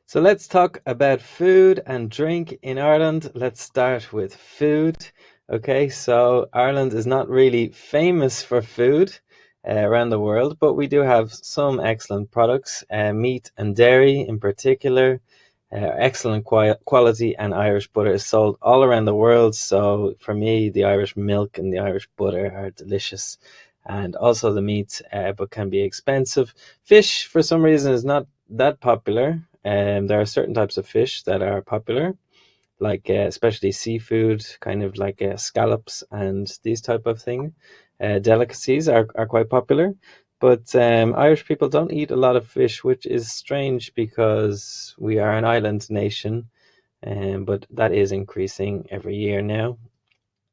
So let's talk about food and drink in Ireland. Let's start with food. Okay, so Ireland is not really famous for food around the world, but we do have some excellent products, meat and dairy in particular. Excellent quality, and Irish butter is sold all around the world. So for me, the Irish milk and the Irish butter are delicious. And also the meat, but can be expensive. Fish, for some reason, is not that popular. There are certain types of fish that are popular, like especially seafood, kind of like scallops and these type of thing. Delicacies are quite popular, but Irish people don't eat a lot of fish, which is strange because we are an island nation, but that is increasing every year now.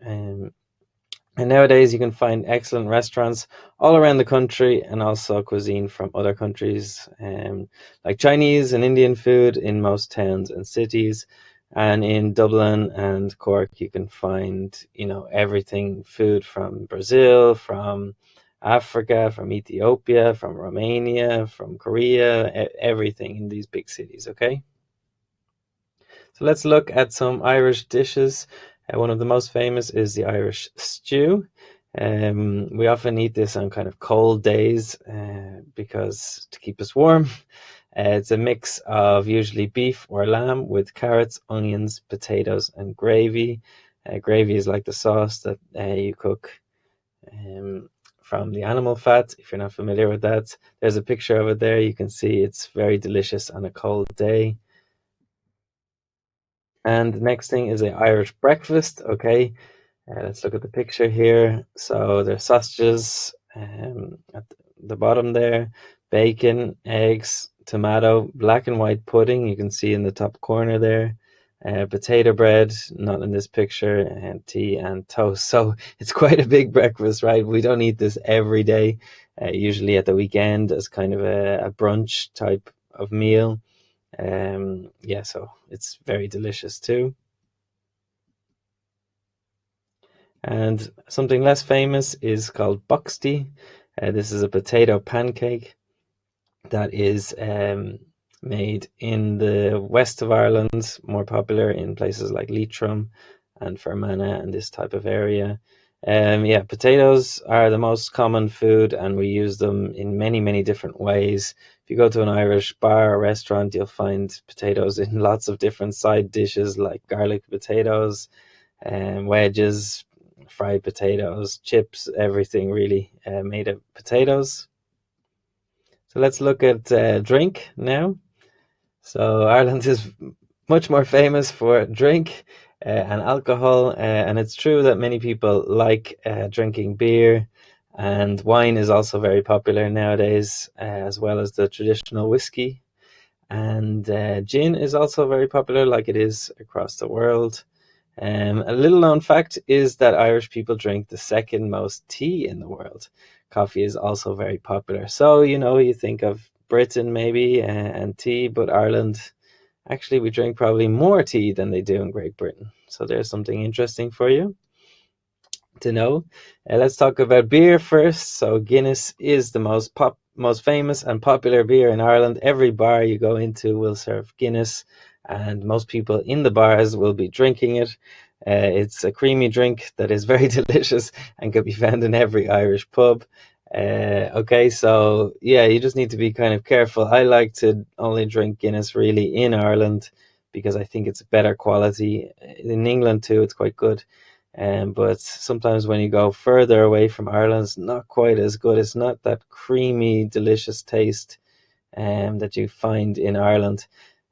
Um, and nowadays, you can find excellent restaurants all around the country and also cuisine from other countries, like Chinese and Indian food in most towns and cities. And in Dublin and Cork, you can find, everything food from Brazil, from Africa, from Ethiopia, from Romania, from Korea, everything in these big cities, okay? So let's look at some Irish dishes. One of the most famous is the Irish stew. We often eat this on kind of cold days because to keep us warm. It's a mix of usually beef or lamb with carrots, onions, potatoes, and gravy. Gravy is like the sauce that you cook um, from the animal fat. If you're not familiar with that, there's a picture of it there. You can see it's very delicious on a cold day. And the next thing is a Irish breakfast. Okay, let's look at the picture here. So there's sausages at the bottom there, bacon, eggs, tomato, black and white pudding. You can see in the top corner there. Potato bread, not in this picture, and tea and toast. So it's quite a big breakfast, right? We don't eat this every day. Usually at the weekend as kind of a brunch type of meal. Yeah, so it's very delicious too. And something less famous is called boxty. This is a potato pancake that is made in the west of Ireland, more popular in places like Leitrim and Fermanagh and this type of area. Yeah, potatoes are the most common food, and we use them in many, many different ways. If you go to an Irish bar or restaurant, you'll find potatoes in lots of different side dishes like garlic potatoes, wedges, fried potatoes, chips, everything really made of potatoes. So let's look at drink now. So Ireland is much more famous for drink and alcohol, and it's true that many people like drinking beer, and wine is also very popular nowadays, as well as the traditional whiskey. And gin is also very popular, like it is across the world. A little known fact is that Irish people drink the second most tea in the world. Coffee is also very popular. So, you think of Britain maybe and tea, but Ireland, actually, we drink probably more tea than they do in Great Britain. So, there's something interesting for you to know. Let's talk about beer first. So Guinness is the most famous and popular beer in Ireland. Every bar you go into will serve Guinness, and most people in the bars will be drinking it. It's a creamy drink that is very delicious and can be found in every Irish pub. Okay, so yeah, you just need to be kind of careful. I like to only drink Guinness really in Ireland because I think it's better quality. In England too, it's quite good, but sometimes when you go further away from Ireland, it's not quite as good. It's not that creamy, delicious taste that you find in Ireland.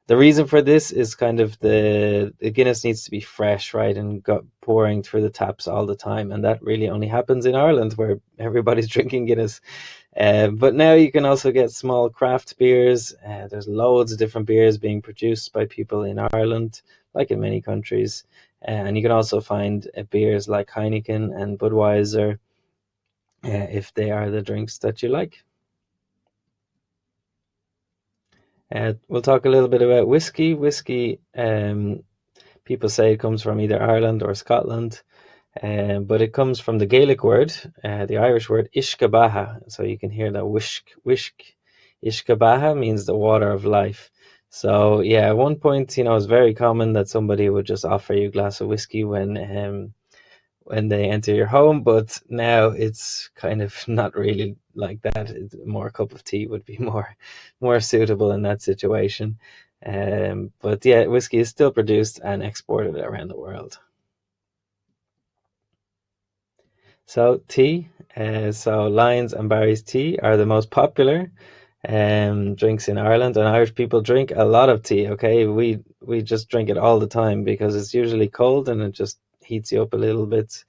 The reason for this is kind of the Guinness needs to be fresh, right, and got pouring through the taps all the time, and that really only happens in Ireland where everybody's drinking Guinness. But now you can also get small craft beers. There's loads of different beers being produced by people in Ireland, like in many countries. And you can also find beers like Heineken and Budweiser if they are the drinks that you like. We'll talk a little bit about whiskey. Whiskey, people say it comes from either Ireland or Scotland, but it comes from the Gaelic word, the Irish word ishkabaha. So you can hear that whisk, whisk. Ishkabaha means the water of life. So yeah, at one point, it was very common that somebody would just offer you a glass of whiskey when they enter your home, but now it's kind of not really like that. It's more a cup of tea would be more suitable in that situation. But yeah, whiskey is still produced and exported around the world. So tea, so Lyons and Barry's tea are the most popular drinks in Ireland, and Irish people drink a lot of tea. Okay, we just drink it all the time because it's usually cold and it just heats you up a little bit.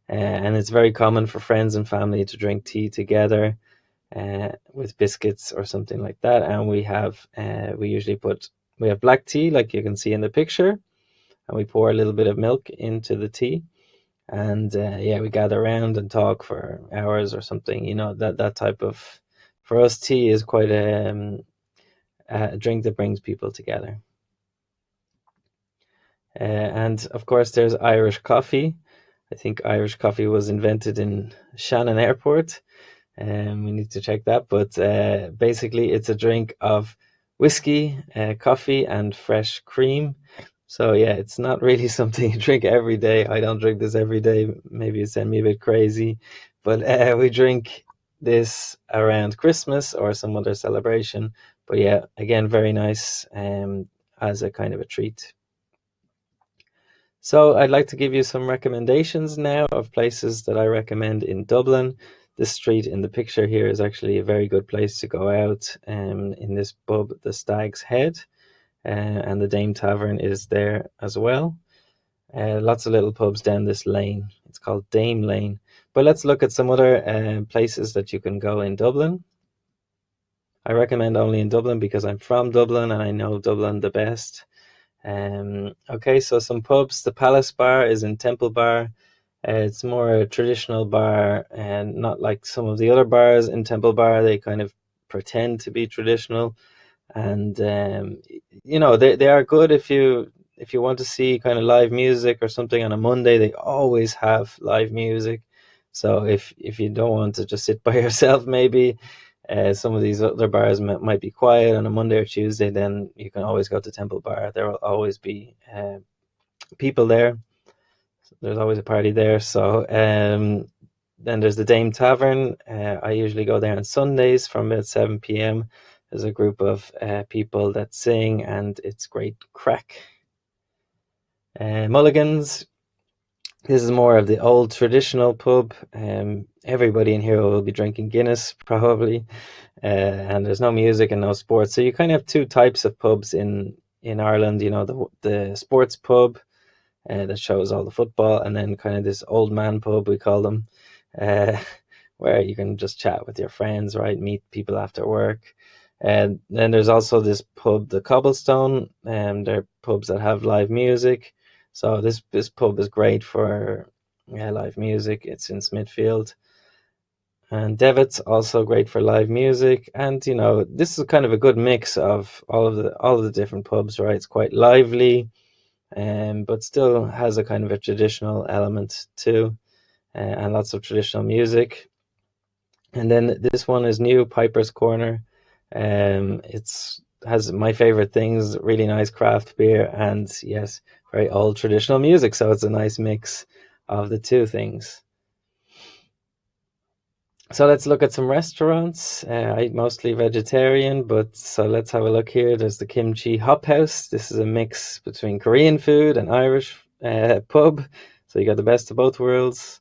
And it's very common for friends and family to drink tea together with biscuits or something like that. And we have black tea, like you can see in the picture, and we pour a little bit of milk into the tea. And yeah, we gather around and talk for hours or something. That type of, for us, tea is quite a drink that brings people together. And of course, there's Irish coffee. I think Irish coffee was invented in Shannon Airport. We need to check that. But basically, it's a drink of whiskey, coffee, and fresh cream. So yeah, it's not really something you drink every day. I don't drink this every day. Maybe you send me a bit crazy, but we drink this around Christmas or some other celebration. But yeah, again, very nice as a kind of a treat. So I'd like to give you some recommendations now of places that I recommend in Dublin. This street in the picture here is actually a very good place to go out in this pub, the Stag's Head, and the Dame Tavern is there as well. Lots of little pubs down this lane. It's called Dame Lane. But let's look at some other places that you can go in Dublin. I recommend only in Dublin because I'm from Dublin and I know Dublin the best. Okay, so some pubs. The Palace Bar is in Temple Bar. It's more a traditional bar and not like some of the other bars in Temple Bar. They kind of pretend to be traditional, and they are good if you want to see kind of live music or something on a Monday. They always have live music. So if you don't want to just sit by yourself, maybe some of these other bars might be quiet on a Monday or Tuesday, then you can always go to Temple Bar. There will always be people there. There's always a party there. So then there's the Dame Tavern. I usually go there on Sundays from about 7 p.m. There's a group of people that sing, and it's great crack. Mulligan's. This is more of the old traditional pub. Everybody in here will be drinking Guinness probably, and there's no music and no sports. So you kind of have two types of pubs in Ireland. The sports pub that shows all the football, and then kind of this old man pub we call them, uh, where you can just chat with your friends, right? Meet people after work. And then there's also this pub, the Cobblestone, and they're pubs that have live music. So this pub is great for live music. It's in Smithfield. And Devitt's also great for live music. And this is kind of a good mix of all of the different pubs, right? It's quite lively, but still has a kind of a traditional element too, and lots of traditional music. And then this one is new, Piper's Corner. It's has my favorite things, really nice craft beer, and yes, very old traditional music. So it's a nice mix of the two things. So let's look at some restaurants. I eat mostly vegetarian, but so let's have a look here. There's the Kimchi Hop House. This is a mix between Korean food and Irish pub. So you got the best of both worlds.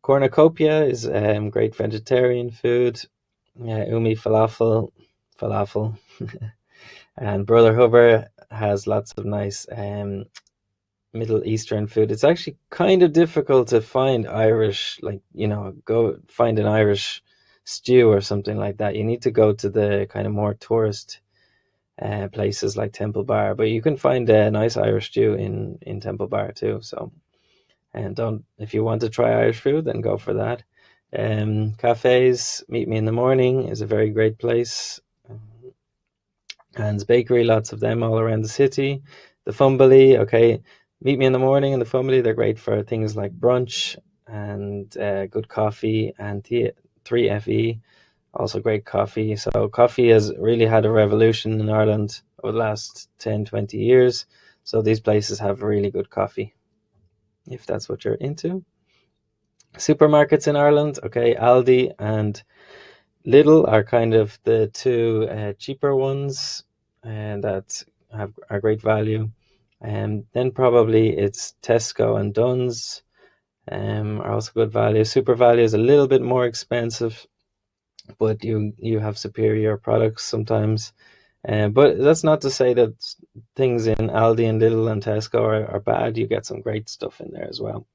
Cornucopia is great vegetarian food. Umi falafel, and Brother Hubber has lots of nice Middle Eastern food. It's actually kind of difficult to find Irish, like, go find an Irish stew or something like that. You need to go to the kind of more tourist places like Temple Bar, but you can find a nice Irish stew in Temple Bar too. So, and don't if you want to try Irish food, then go for that. Cafes, Meet Me in the Morning is a very great place. Anne's Bakery, lots of them all around the city. The Fumbly, okay. Meet Me in the Morning and the Fumbly, they're great for things like brunch and good coffee, and 3FE Also great coffee. So coffee has really had a revolution in Ireland over the last 10, 20 years. So these places have really good coffee, if that's what you're into. Supermarkets in Ireland, okay, Aldi and Lidl are kind of the two cheaper ones, and that are great value. And then probably it's Tesco and Dunn's, are also good value. Super Value is a little bit more expensive, but you have superior products sometimes. But that's not to say that things in Aldi and Lidl and Tesco are bad. You get some great stuff in there as well.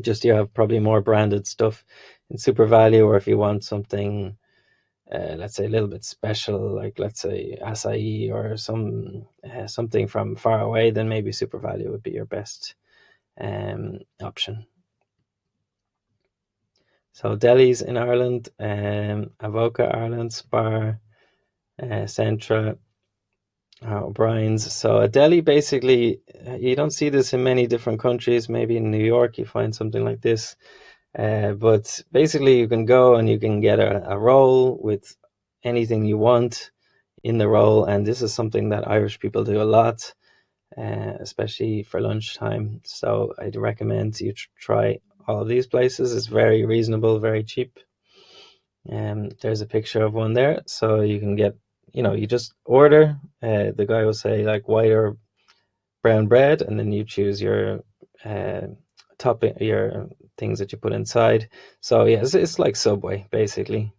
Just you have probably more branded stuff in Super Value, or if you want something, let's say a little bit special, like let's say acai or something from far away, then maybe Super Value would be your best option. So delis in Ireland, Avoca Ireland, Spar, Centra, O'Brien's. So a deli, basically, you don't see this in many different countries. Maybe in New York you find something like this. But basically you can go and you can get a roll with anything you want in the roll. And this is something that Irish people do a lot, especially for lunchtime. So I'd recommend you try all of these places. It's very reasonable, very cheap. There's a picture of one there, so you can get, you just order. The guy will say like white or brown bread, and then you choose your uh, topping, your things that you put inside. So yeah, it's like Subway basically.